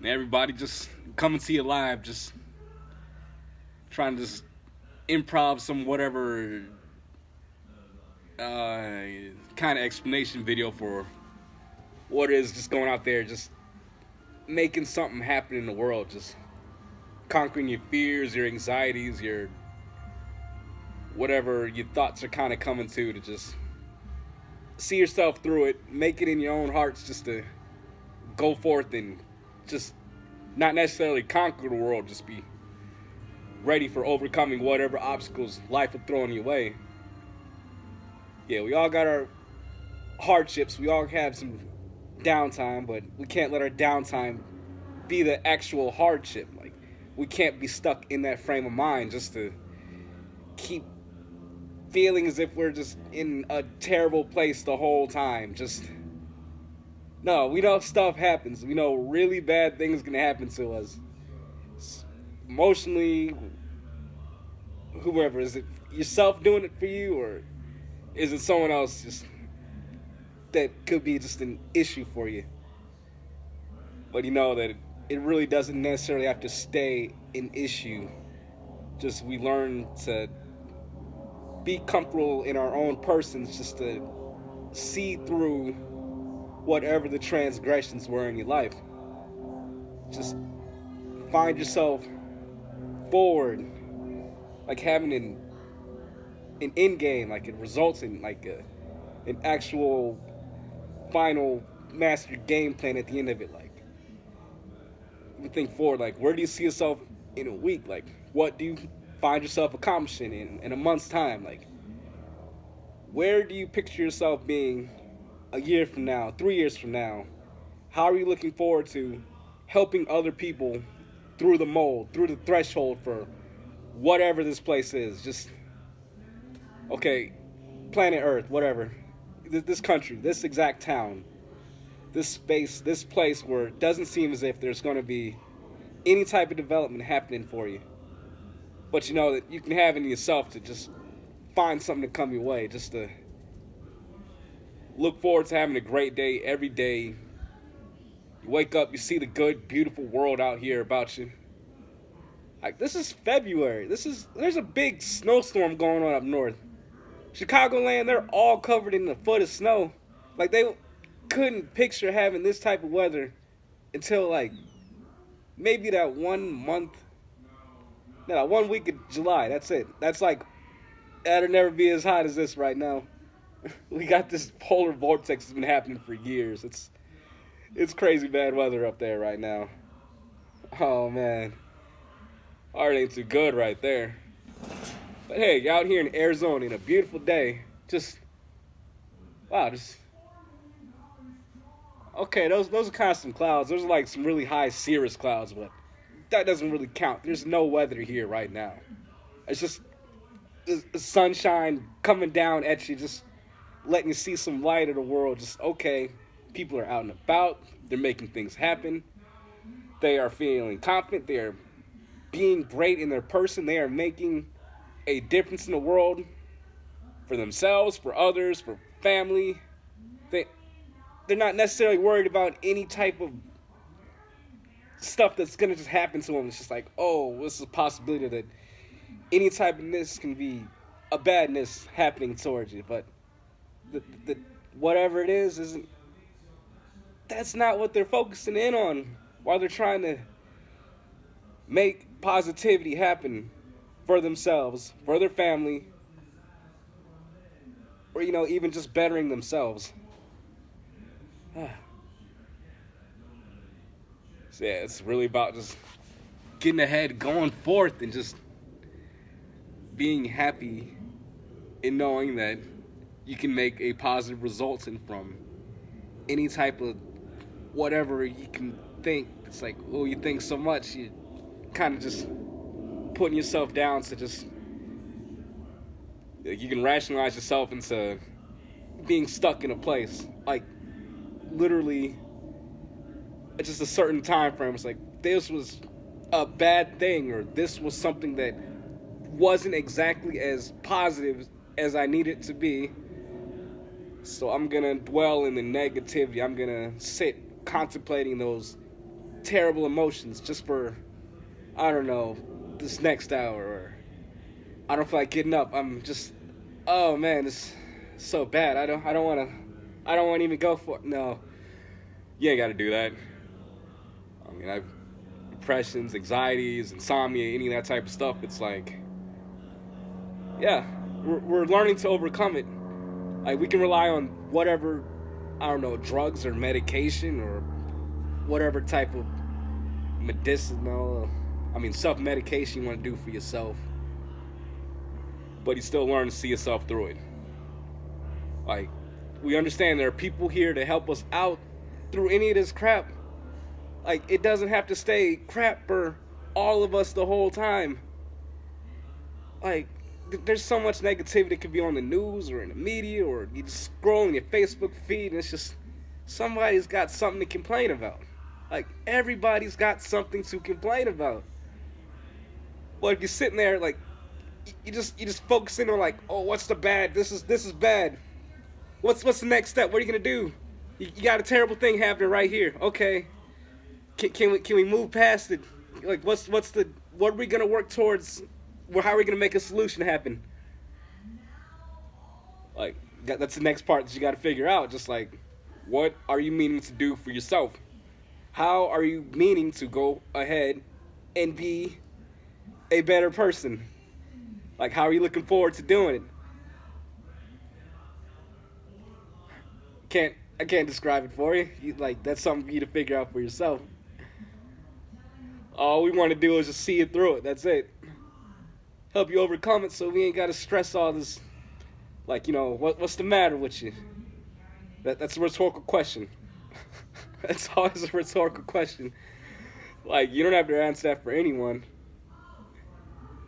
Everybody just coming to you live, just trying to just improv some whatever kind of explanation video for what is just going out there, just making something happen in the world, just conquering your fears, your anxieties, your whatever your thoughts are kind of coming to just see yourself through it, make it in your own hearts, just to go forth and just not necessarily conquer the world, just be ready for overcoming whatever obstacles life will throw in your way. Yeah, we all got our hardships, we all have some downtime, but we can't let our downtime be the actual hardship. Like, we can't be stuck in that frame of mind just to keep feeling as if we're just in a terrible place the whole time. Just no, we know stuff happens. We know really bad things gonna happen to us. Emotionally, whoever. Is it yourself doing it for you, or is it someone else just that could be just an issue for you? But you know that it really doesn't necessarily have to stay an issue. Just we learn to be comfortable in our own persons, just to see through whatever the transgressions were in your life. Just find yourself forward, like having an end game, like it results in like an actual final master game plan at the end of it. Like, you think forward, like where do you see yourself in a week? Like, what do you find yourself accomplishing in a month's time? Like, where do you picture yourself being a year from now, 3 years from now? How are you looking forward to helping other people through the mold, through the threshold for whatever this place is? Just, okay, planet Earth, whatever. This country, this exact town, this space, this place where it doesn't seem as if there's going to be any type of development happening for you. But you know that you can have in yourself to just find something to come your way, just to look forward to having a great day every day. You wake up, you see the good, beautiful world out here about you. Like, this is February. There's a big snowstorm going on up north. Chicagoland, they're all covered in a foot of snow. Like, they couldn't picture having this type of weather until, like, maybe that 1 month. No, that 1 week of July. That's it. That's like, that'll never be as hot as this right now. We got this polar vortex that's been happening for years. It's crazy bad weather up there right now. Oh, man. Art ain't too good right there. But hey, out here in Arizona in a beautiful day, just, wow, just, okay, those are kind of some clouds. Those are like some really high cirrus clouds, but that doesn't really count. There's no weather here right now. It's just the sunshine coming down at you, just letting you see some light of the world. Just, okay, people are out and about. They're making things happen. They are feeling confident. They are being great in their person. They are making a difference in the world for themselves, for others, for family. They're not necessarily worried about any type of stuff that's going to just happen to them. It's just like, oh, this is a possibility that any type of ness can be a badness happening towards you. But the whatever it is isn't, that's not what they're focusing in on while they're trying to make positivity happen for themselves, for their family, or, you know, even just bettering themselves. So yeah, it's really about just getting ahead, going forth, and just being happy in knowing that you can make a positive result from any type of whatever you can think. It's like, oh, you think so much, you kind of just putting yourself down to just, you can rationalize yourself into being stuck in a place. Like, literally, it's just a certain time frame. It's like, this was a bad thing, or this was something that wasn't exactly as positive as I need it to be. So I'm gonna dwell in the negativity. I'm gonna sit contemplating those terrible emotions just for, I don't know, this next hour, or I don't feel like getting up. I'm just, oh man, it's so bad. I don't want to even go for it. No, you ain't got to do that. I mean, I've depressions, anxieties, insomnia, any of that type of stuff. It's like, yeah, we're learning to overcome it. Like, we can rely on whatever, I don't know, drugs or medication or whatever type of medicinal, self-medication you want to do for yourself. But you still learn to see yourself through it. Like, we understand there are people here to help us out through any of this crap. Like, it doesn't have to stay crap for all of us the whole time. Like, there's so much negativity that could be on the news or in the media, or you just scroll in your Facebook feed and it's just somebody's got something to complain about. Like, everybody's got something to complain about. Well, if you're sitting there, like, you just focusing on, like, oh, what's the bad? This is bad. What's the next step? What are you gonna do? You got a terrible thing happening right here. Okay, can we move past it? Like, what are we gonna work towards? How are we gonna make a solution happen? Like, that's the next part that you got to figure out. Just like, what are you meaning to do for yourself? How are you meaning to go ahead and be a better person? Like, how are you looking forward to doing it? I can't describe it for you. Like, that's something for you to figure out for yourself. All we want to do is just see it through it. That's it. Help you overcome it so we ain't got to stress all this. Like, what's the matter with you? That's a rhetorical question. That's always a rhetorical question. Like, you don't have to answer that for anyone.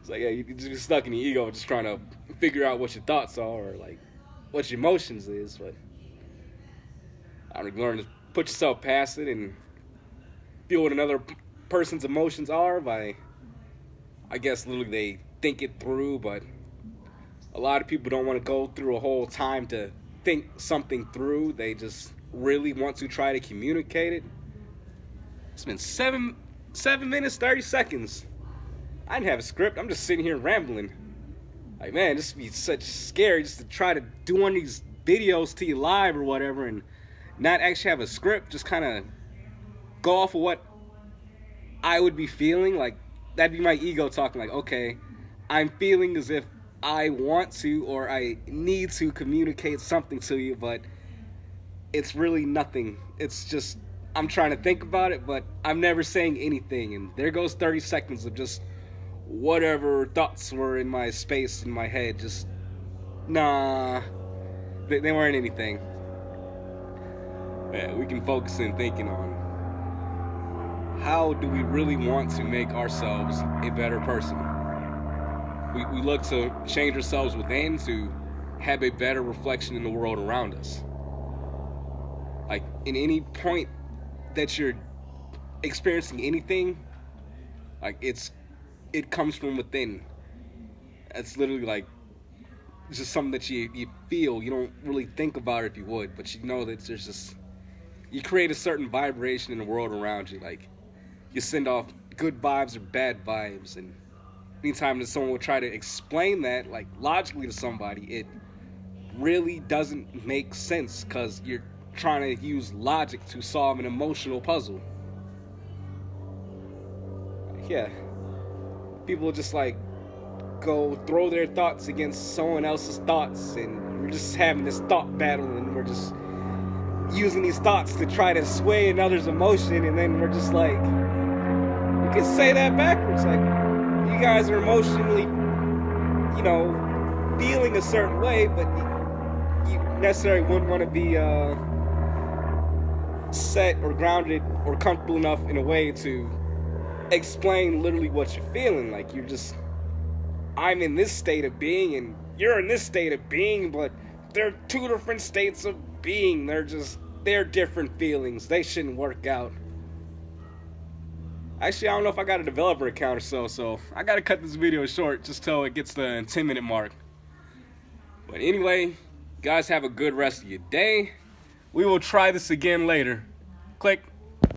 It's like, yeah, you just stuck in your ego just trying to figure out what your thoughts are or, like, what your emotions is. But I would learn to put yourself past it and feel what another person's emotions are by, I guess, literally they think it through. But a lot of people don't want to go through a whole time to think something through. They just really want to try to communicate it. It's been 7 minutes, 30 seconds. I didn't have a script. I'm just sitting here rambling. Like, man, this would be such scary just to try to do one of these videos to you live or whatever and not actually have a script. Just kind of go off of what I would be feeling. Like, that'd be my ego talking. Like, okay, I'm feeling as if I want to or I need to communicate something to you, but it's really nothing. It's just, I'm trying to think about it, but I'm never saying anything. And there goes 30 seconds of just whatever thoughts were in my space, in my head. Just, nah, they weren't anything. Yeah, we can focus in thinking on how do we really want to make ourselves a better person. We look to change ourselves within to have a better reflection in the world around us. Like, in any point that you're experiencing anything, like, it comes from within. It's literally like just something that you feel. You don't really think about it if you would, but you know that there's just, you create a certain vibration in the world around you. Like, you send off good vibes or bad vibes, and anytime that someone will try to explain that, like, logically to somebody, it really doesn't make sense because you're trying to use logic to solve an emotional puzzle. Yeah. People just, like, go throw their thoughts against someone else's thoughts, and we're just having this thought battle, and we're just using these thoughts to try to sway another's emotion, and then we're just like, you can say that backwards. Like, you guys are emotionally, feeling a certain way, but you necessarily wouldn't want to be set or grounded or comfortable enough in a way to explain literally what you're feeling. Like, you're just, I'm in this state of being and you're in this state of being, but they're two different states of being. They're different feelings. They shouldn't work out. Actually, I don't know if I got a developer account or so I gotta cut this video short just till it gets the 10-minute mark. But anyway, guys, have a good rest of your day. We will try this again later. Click.